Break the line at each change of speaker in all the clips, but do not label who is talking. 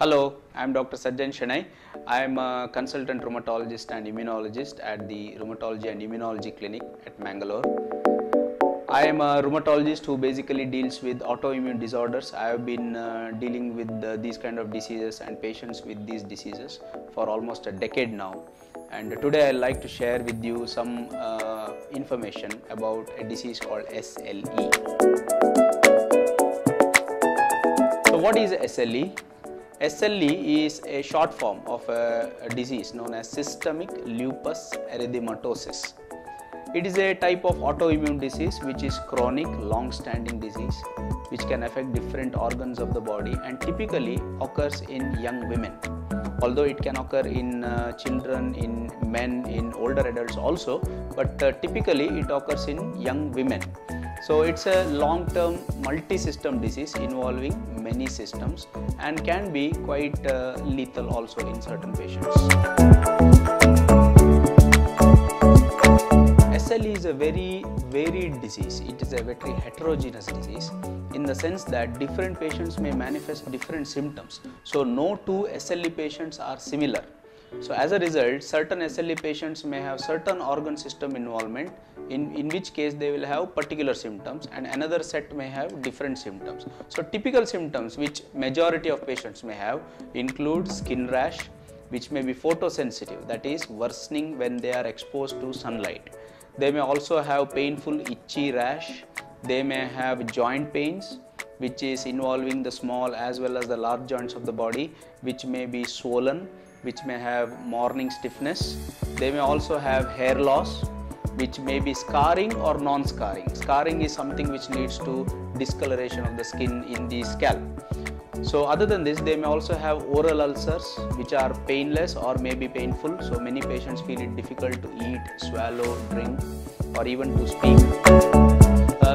Hello, I am Dr. Sajjan Shenoy. I am a consultant rheumatologist and immunologist at the Rheumatology and Immunology Clinic at Mangalore. I am a rheumatologist who basically deals with autoimmune disorders. I have been dealing with these kind of diseases and patients with these diseases for almost a decade now. And today I would like to share with you some information about a disease called SLE. So what is SLE? SLE is a short form of a disease known as systemic lupus erythematosis. It is a type of autoimmune disease which is chronic, long-standing disease which can affect different organs of the body and typically occurs in young women. Although it can occur in children, in men, in older adults also, but typically it occurs in young women. So it's a long-term multi-system disease involving many systems and can be quite lethal also in certain patients. SLE is a very varied disease. It is a very heterogeneous disease in the sense that different patients may manifest different symptoms. So no two SLE patients are similar. So as a result, certain SLE patients may have certain organ system involvement in which case they will have particular symptoms and another set may have different symptoms. So typical symptoms which majority of patients may have include skin rash which may be photosensitive, that is worsening when they are exposed to sunlight. They may also have painful itchy rash. They may have joint pains which is involving the small as well as the large joints of the body which may be swollen, which may have morning stiffness. They may also have hair loss which may be scarring or non-scarring. Scarring is something which leads to discoloration of the skin in the scalp. So other than this, they may also have oral ulcers which are painless or may be painful. So many patients feel it difficult to eat, swallow, drink or even to speak.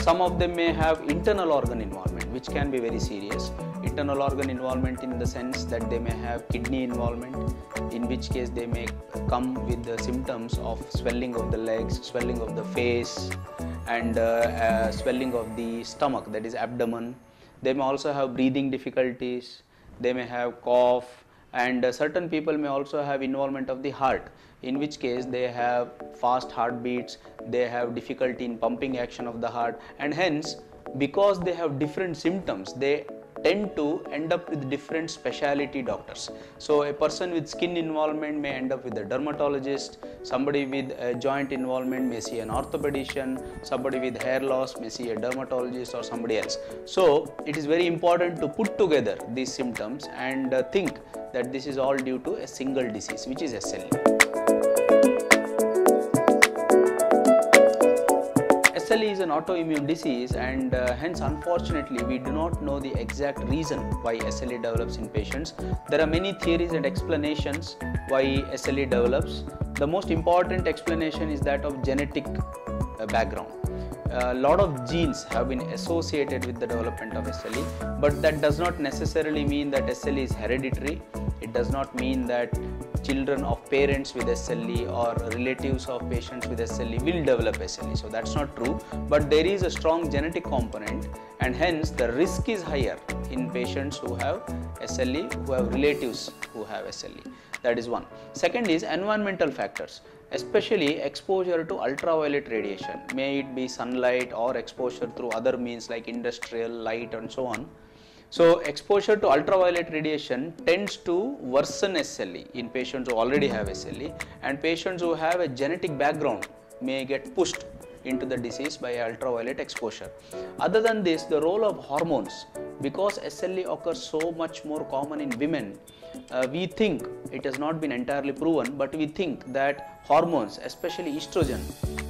Some of them may have internal organ involvement which can be very serious. Internal organ involvement in the sense that they may have kidney involvement, in which case they may come with the symptoms of swelling of the legs, swelling of the face and swelling of the stomach, that is abdomen. They may also have breathing difficulties, they may have cough and certain people may also have involvement of the heart, in which case they have fast heartbeats, they have difficulty in pumping action of the heart and hence because they have different symptoms they tend to end up with different specialty doctors. So a person with skin involvement may end up with a dermatologist, somebody with a joint involvement may see an orthopedician, somebody with hair loss may see a dermatologist or somebody else. So it is very important to put together these symptoms and think that this is all due to a single disease which is SLE. SLE is an autoimmune disease and hence unfortunately we do not know the exact reason why SLE develops in patients. There are many theories and explanations why SLE develops. The most important explanation is that of genetic background. A lot of genes have been associated with the development of SLE, but that does not necessarily mean that SLE is hereditary. It does not mean that children of parents with SLE or relatives of patients with SLE will develop SLE. So that's not true, but there is a strong genetic component and hence the risk is higher in patients who have SLE, who have relatives who have SLE. That is one. Second is environmental factors, especially exposure to ultraviolet radiation, may it be sunlight or exposure through other means like industrial light and so on. So exposure to ultraviolet radiation tends to worsen SLE in patients who already have SLE, and patients who have a genetic background may get pushed into the disease by ultraviolet exposure. Other than this, the role of hormones, because SLE occurs so much more common in women, we think, it has not been entirely proven, but we think that hormones, especially estrogen,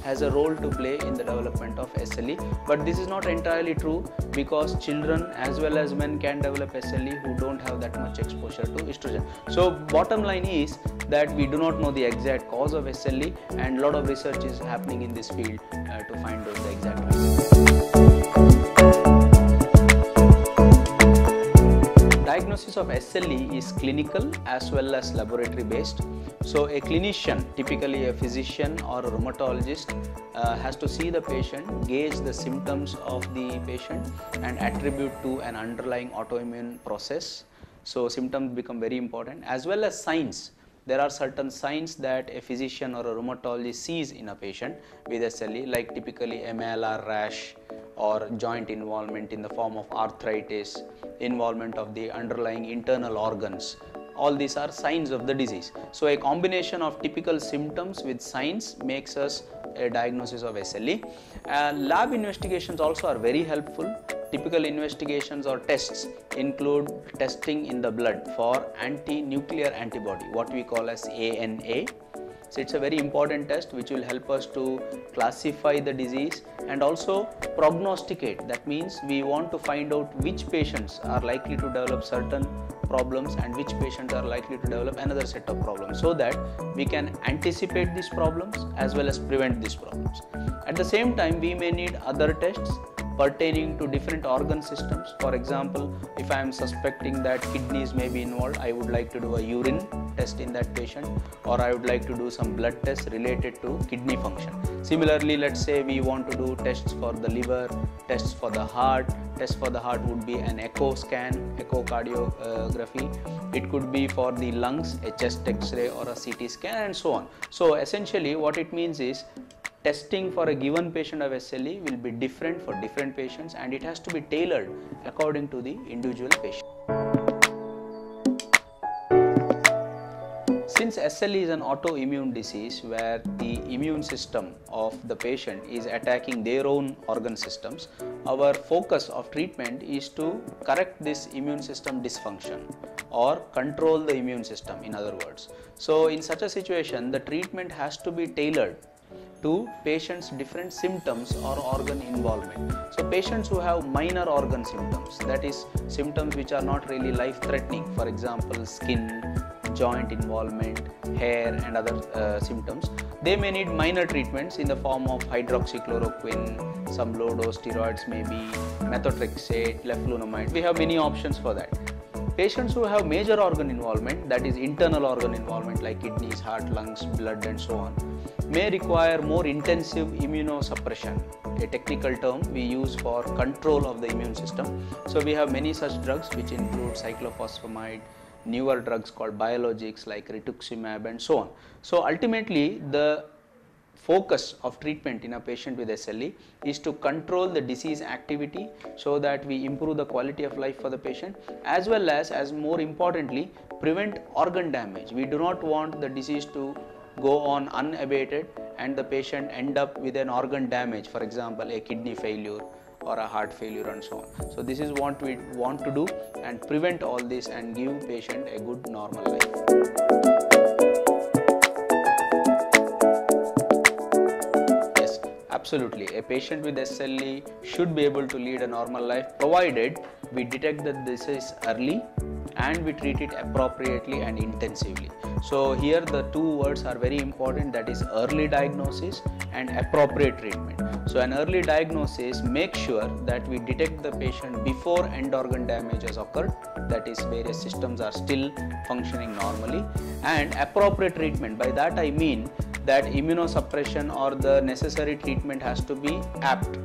has a role to play in the development of SLE. But this is not entirely true because children as well as men can develop SLE who don't have that much exposure to estrogen. So bottom line is that we do not know the exact cause of SLE and a lot of research is happening in this field to find out the exact reason. Diagnosis of SLE is clinical as well as laboratory based. So a clinician, typically a physician or a rheumatologist, has to see the patient, gauge the symptoms of the patient and attribute to an underlying autoimmune process. So symptoms become very important, as well as signs. There are certain signs that a physician or a rheumatologist sees in a patient with SLE, like typically MLR rash or joint involvement in the form of arthritis, involvement of the underlying internal organs. All these are signs of the disease. So a combination of typical symptoms with signs makes us a diagnosis of SLE. Lab investigations also are very helpful. Typical investigations or tests include testing in the blood for anti-nuclear antibody, what we call as ANA. So it's a very important test which will help us to classify the disease and also prognosticate. That means we want to find out which patients are likely to develop certain problems and which patients are likely to develop another set of problems, so that we can anticipate these problems as well as prevent these problems. At the same time, we may need other tests pertaining to different organ systems. For example, if I am suspecting that kidneys may be involved, I would like to do a urine test in that patient, or I would like to do some blood tests related to kidney function. Similarly, let's say we want to do tests for the liver, tests for the heart. Test for the heart would be an echo scan, echocardiography. It could be for the lungs, a chest X-ray or a CT scan, and so on. So essentially what it means is, testing for a given patient of SLE will be different for different patients, and it has to be tailored according to the individual patient. Since SLE is an autoimmune disease where the immune system of the patient is attacking their own organ systems, our focus of treatment is to correct this immune system dysfunction or control the immune system, in other words. So in such a situation, the treatment has to be tailored to patients' different symptoms or organ involvement. So patients who have minor organ symptoms, that is symptoms which are not really life-threatening, for example skin, joint involvement, hair and other symptoms, they may need minor treatments in the form of hydroxychloroquine, some low-dose steroids, maybe methotrexate, leflunomide. We have many options for that. Patients who have major organ involvement, that is internal organ involvement like kidneys, heart, lungs, blood and so on, may require more intensive immunosuppression, a technical term we use for control of the immune system. So we have many such drugs which include cyclophosphamide, newer drugs called biologics like rituximab and so on. So ultimately the focus of treatment in a patient with SLE is to control the disease activity so that we improve the quality of life for the patient, as well as more importantly, prevent organ damage. We do not want the disease to go on unabated and the patient end up with an organ damage, for example a kidney failure or a heart failure and so on. So this is what we want to do and prevent all this and give patient a good normal life. Absolutely, a patient with SLE should be able to lead a normal life provided we detect that this is early and we treat it appropriately and intensively. So here the two words are very important, that is early diagnosis and appropriate treatment. So an early diagnosis makes sure that we detect the patient before end organ damage has occurred, that is various systems are still functioning normally, and appropriate treatment, by that I mean that immunosuppression or the necessary treatment has to be apt.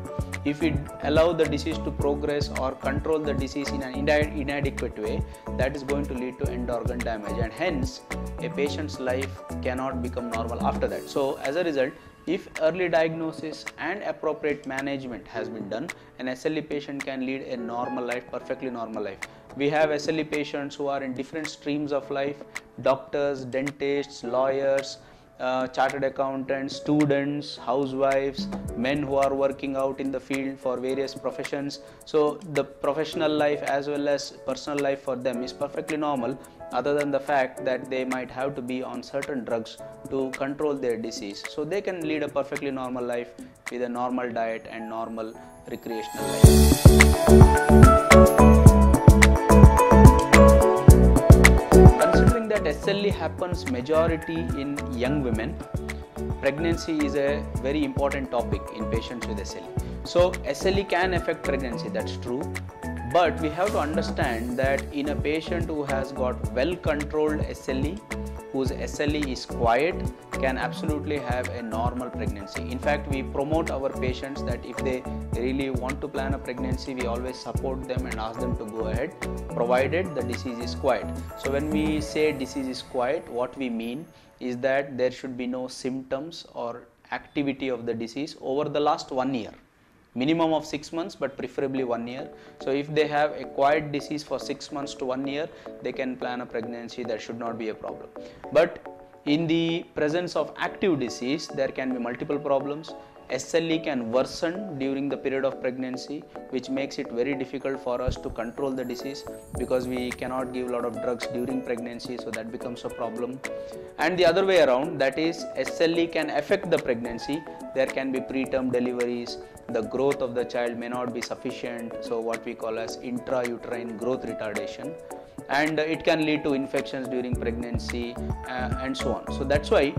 If we allow the disease to progress or control the disease in an inadequate way, that is going to lead to end organ damage, and hence a patient's life cannot become normal after that. So as a result, if early diagnosis and appropriate management has been done, an SLE patient can lead a normal life, perfectly normal life. We have SLE patients who are in different streams of life: doctors, dentists, lawyers, chartered accountants, students, housewives, men who are working out in the field for various professions. So the professional life as well as personal life for them is perfectly normal, other than the fact that they might have to be on certain drugs to control their disease. So they can lead a perfectly normal life with a normal diet and normal recreational life. That SLE happens majority in young women, pregnancy is a very important topic in patients with SLE. So SLE can affect pregnancy, that's true, But we have to understand that in a patient who has got well controlled SLE, whose SLE is quiet, can absolutely have a normal pregnancy. In fact, we promote our patients that if they really want to plan a pregnancy, we always support them and ask them to go ahead, provided the disease is quiet. So when we say disease is quiet, what we mean is that there should be no symptoms or activity of the disease over the last 1 year. Minimum of 6 months, but preferably 1 year. So if they have a quiet disease for 6 months to 1 year, they can plan a pregnancy. There should not be a problem. But in the presence of active disease, there can be multiple problems. SLE can worsen during the period of pregnancy, which makes it very difficult for us to control the disease, because we cannot give a lot of drugs during pregnancy, so that becomes a problem. And the other way around, that is, SLE can affect the pregnancy. There can be preterm deliveries, the growth of the child may not be sufficient, so what we call as intrauterine growth retardation, and it can lead to infections during pregnancy and so on. So that's why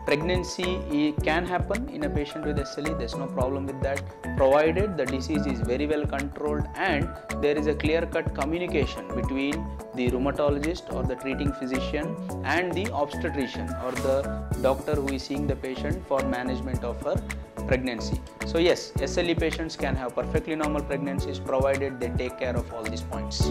pregnancy can happen in a patient with SLE. There's no problem with that, provided the disease is very well controlled and there is a clear-cut communication between the rheumatologist or the treating physician and the obstetrician or the doctor who is seeing the patient for management of her pregnancy. So yes, SLE patients can have perfectly normal pregnancies provided they take care of all these points.